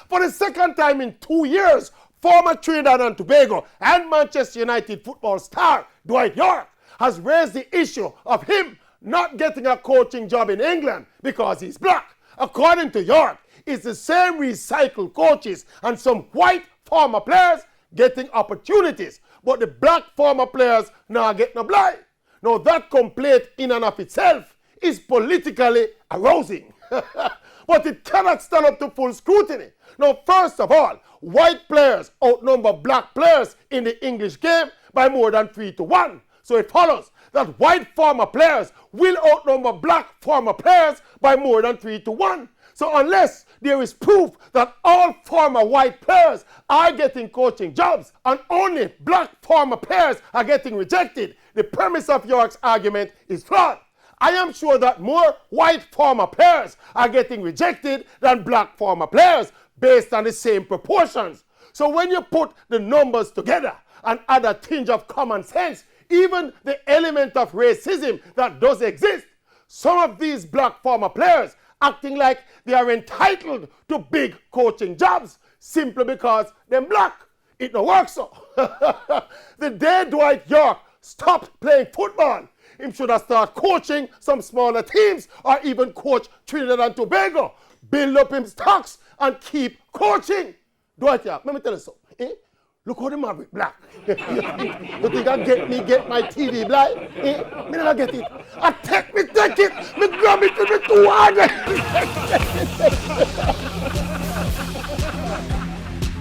For the second time in 2 years, former Trinidad and Tobago and Manchester United football star Dwight Yorke has raised the issue of him not getting a coaching job in England because he's black. According to Yorke, it's the same recycled coaches and some white former players getting opportunities, but the black former players now get no blind. Now that complaint in and of itself is politically arousing. But it cannot stand up to full scrutiny. Now, first of all, white players outnumber black players in the English game by more than 3-1. So it follows that white former players will outnumber black former players by more than 3-1. So unless there is proof that all former white players are getting coaching jobs and only black former players are getting rejected, the premise of Yorke's argument is flawed. I am sure that more white former players are getting rejected than black former players based on the same proportions. So when you put the numbers together and add a tinge of common sense, even the element of racism that does exist, some of these black former players acting like they are entitled to big coaching jobs simply because they're black. It don't work so. The day Dwight Yorke stopped playing football, he should have started coaching some smaller teams or even coach Trinidad and Tobago. Build up his stocks and keep coaching. Dwight Yorke, let me tell you something. Look how the Maverick black. You think I get my TV blind? Me never get it. I take it. Me grab it to the 200.